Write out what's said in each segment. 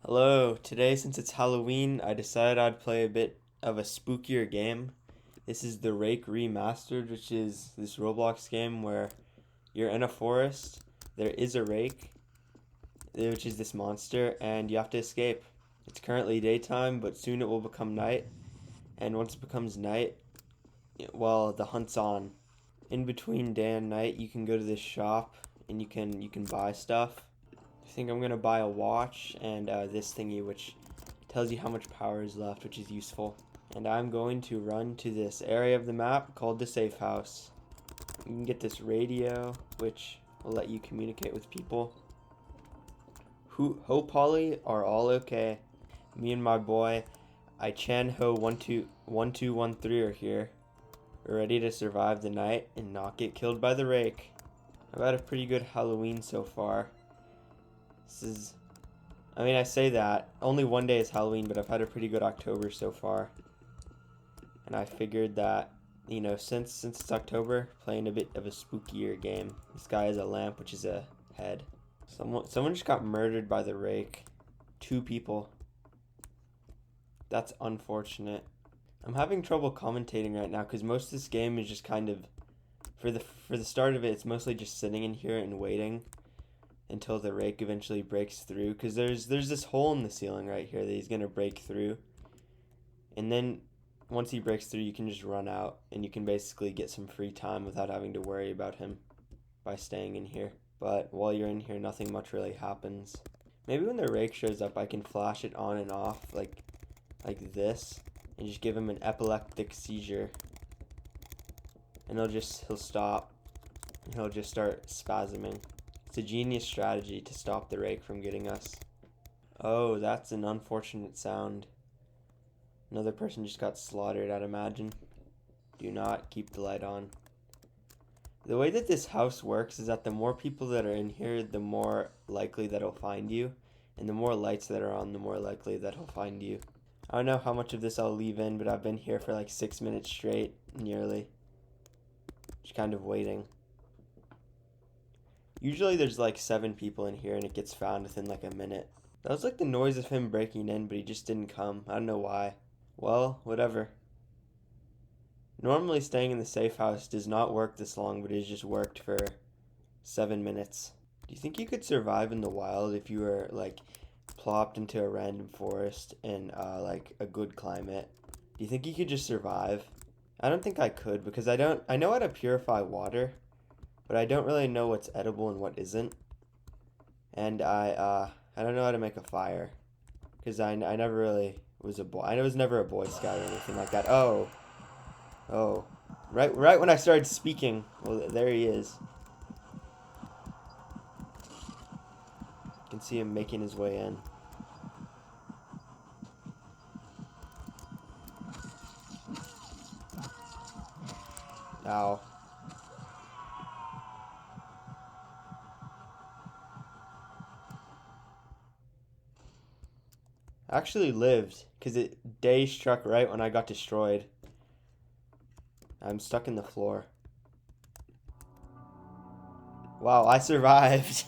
Hello, today since it's Halloween, I decided I'd play a bit of a spookier game. This is the Rake Remastered, which is this Roblox game where you're in a forest, there is a rake, which is this monster, and you have to escape. It's currently daytime, but soon it will become night, and once it becomes night, well, the hunt's on. In between day and night, you can go to this shop and you can buy stuff. I think I'm gonna buy a watch and this thingy, which tells you how much power is left, which is useful. And I'm going to run to this area of the map called the safe house. You can get this radio, which will let you communicate with people. Ho Polly are all okay. Me and my boy, I Chan Ho 1213 are here. We're ready to survive the night and not get killed by the rake. I've had a pretty good Halloween so far. I say that. Only one day is Halloween, but I've had a pretty good October so far. And I figured that, since it's October, playing a bit of a spookier game. This guy has a lamp, which is a head. Someone just got murdered by the rake. 2 people. That's unfortunate. I'm having trouble commentating right now because most of this game is just kind of, for the start of it, it's mostly just sitting in here and waiting until the rake eventually breaks through, because there's this hole in the ceiling right here that he's gonna break through, and then once he breaks through you can just run out and you can basically get some free time without having to worry about him by staying in here. But while you're in here, nothing much really happens. Maybe when the rake shows up I can flash it on and off like this and just give him an epileptic seizure, and he'll stop and he'll just start spasming. It's a genius strategy to stop the rake from getting us. Oh, that's an unfortunate sound. Another person just got slaughtered, I'd imagine. Do not keep the light on. The way that this house works is that the more people that are in here, the more likely that he'll find you. And the more lights that are on, the more likely that he'll find you. I don't know how much of this I'll leave in, but I've been here for like 6 minutes straight, nearly. Just kind of waiting. Usually there's like 7 people in here and it gets found within like a minute. That was like the noise of him breaking in, but he just didn't come. I don't know why. Well, whatever. Normally staying in the safe house does not work this long, but it just worked for 7 minutes. Do you think you could survive in the wild if you were like plopped into a random forest in like a good climate? Do you think you could just survive? I don't think I could, because I know how to purify water, but I don't really know what's edible and what isn't. And I don't know how to make a fire, because I never really was a boy. I was never a Boy Scout or anything like that. Oh, right when I started speaking, well, there he is. You can see him making his way in. Ow. I actually lived, because day struck right when I got destroyed. I'm stuck in the floor. Wow, I survived.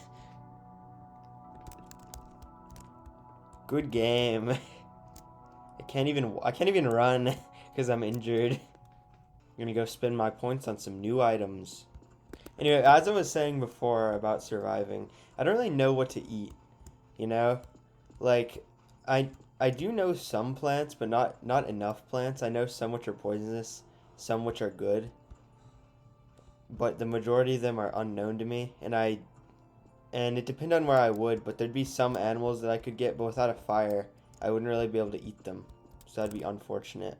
Good game. I can't even run because I'm injured. I'm gonna go spend my points on some new items. Anyway, as I was saying before about surviving, I don't really know what to eat, you know? Like, I do know some plants, but not enough plants. I know some which are poisonous, some which are good, but the majority of them are unknown to me, and it depends on where I would, but there'd be some animals that I could get, but without a fire, I wouldn't really be able to eat them, so that'd be unfortunate.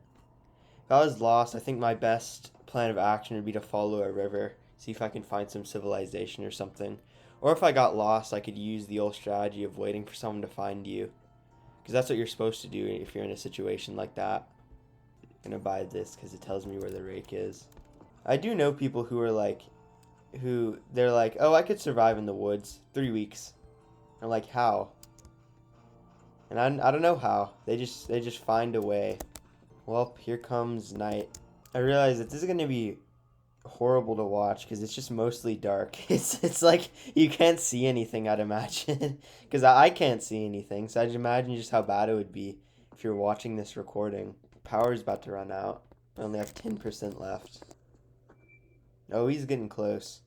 If I was lost, I think my best plan of action would be to follow a river, see if I can find some civilization or something. Or if I got lost, I could use the old strategy of waiting for someone to find you, because that's what you're supposed to do if you're in a situation like that. I'm gonna buy this because it tells me where the rake is. I do know people who are they're like, oh, I could survive in the woods 3 weeks. I'm like, how? And I don't know how. They just find a way. Well, here comes night. I realize that this is gonna be horrible to watch because it's just mostly dark. It's like you can't see anything, I'd imagine, because I can't see anything. So I'd imagine just how bad it would be if you're watching this recording. Power's about to run out. I only have 10% left. Oh, he's getting close.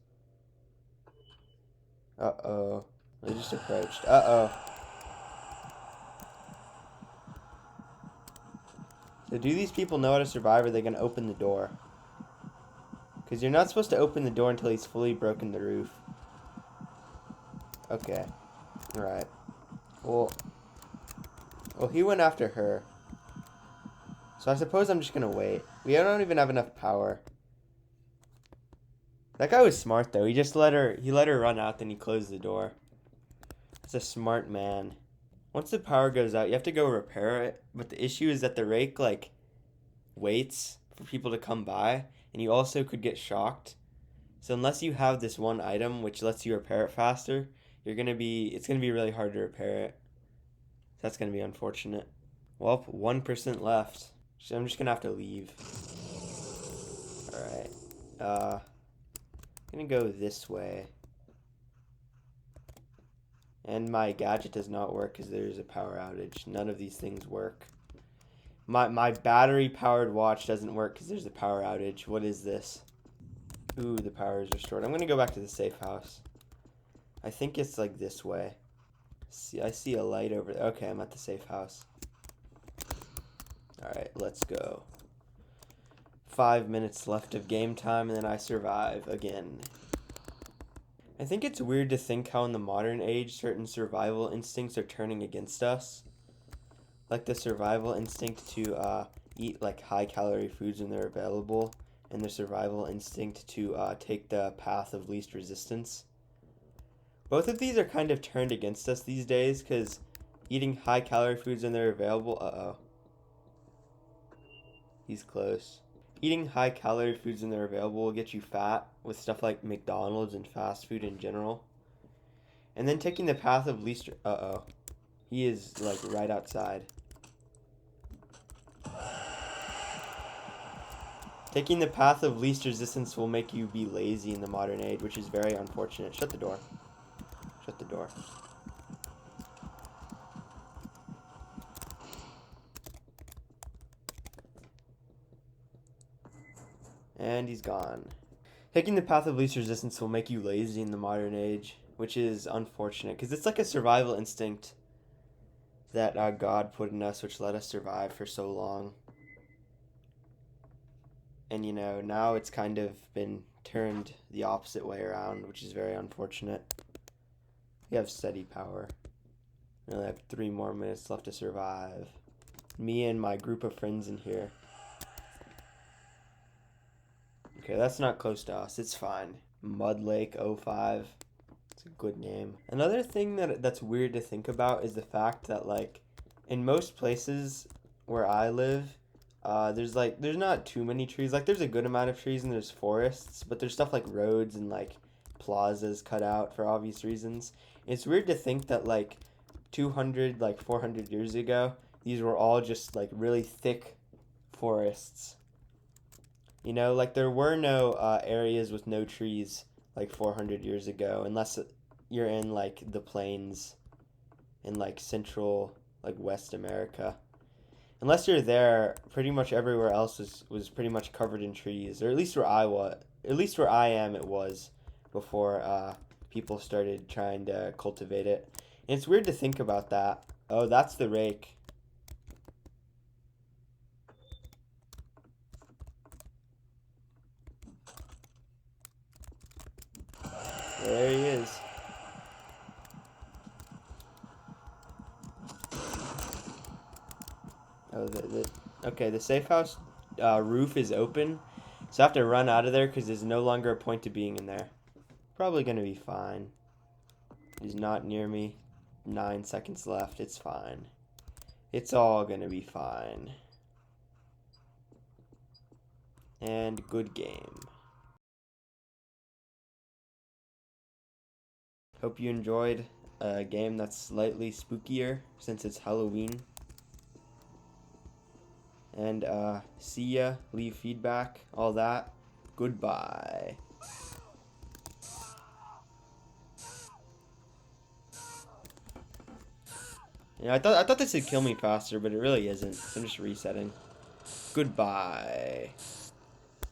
Uh-oh. They just approached. Uh-oh. So do these people know how to survive, or are they going to open the door? Because you're not supposed to open the door until he's fully broken the roof. Okay. Alright. Well, he went after her. So I suppose I'm just going to wait. We don't even have enough power. That guy was smart, though. He just let her run out, then he closed the door. That's a smart man. Once the power goes out, you have to go repair it. But the issue is that the Rake, like, waits for people to come by. And you also could get shocked. So unless you have this one item which lets you repair it faster, it's gonna be really hard to repair it. That's gonna be unfortunate. Well, 1% left. So I'm just gonna have to leave. Alright. I'm gonna go this way. And my gadget does not work because there's a power outage. None of these things work. My battery powered watch doesn't work because there's a power outage. What is this? Ooh, the power is restored. I'm gonna go back to the safe house. I think it's like this way. I see a light over there. Okay, I'm at the safe house. Alright, let's go. 5 minutes left of game time, and then I survive again. I think it's weird to think how in the modern age certain survival instincts are turning against us. Like the survival instinct to eat like high-calorie foods when they're available, and the survival instinct to take the path of least resistance. Both of these are kind of turned against us these days because eating high-calorie foods when they're available... Uh-oh. He's close. Eating high-calorie foods when they're available will get you fat with stuff like McDonald's and fast food in general. And then taking the path of least... Uh-oh. He is, like, right outside. Taking the path of least resistance will make you be lazy in the modern age, which is very unfortunate. Shut the door. Shut the door. And he's gone. Taking the path of least resistance will make you lazy in the modern age, which is unfortunate, because it's like a survival instinct that God put in us, which let us survive for so long. And, you know, now it's kind of been turned the opposite way around, which is very unfortunate. We have steady power. We only have 3 more minutes left to survive. Me and my group of friends in here. Okay, that's not close to us. It's fine. Mud Lake 05. It's a good name. Another thing that's weird to think about is the fact that, like, in most places where I live, there's not too many trees. Like, there's a good amount of trees and there's forests, but there's stuff like roads and, like, plazas cut out for obvious reasons. It's weird to think that, like, 200, like, 400 years ago, these were all just, like, really thick forests. You know, like, there were no areas with no trees, like, 400 years ago, unless you're in, like, the plains in, like, central, like, West America. Unless you're there, pretty much everywhere else was pretty much covered in trees, or at least where I am, it was before people started trying to cultivate it. And it's weird to think about that. Oh, that's the Rake. There he is. Oh, okay, the safe house roof is open, so I have to run out of there because there's no longer a point to being in there. Probably gonna be fine. He's not near me. 9 seconds left. It's fine. It's all gonna be fine. And good game. Hope you enjoyed a game that's slightly spookier since it's Halloween. And see ya, leave feedback, all that. Goodbye. Yeah, I thought this would kill me faster, but it really isn't. So I'm just resetting. Goodbye.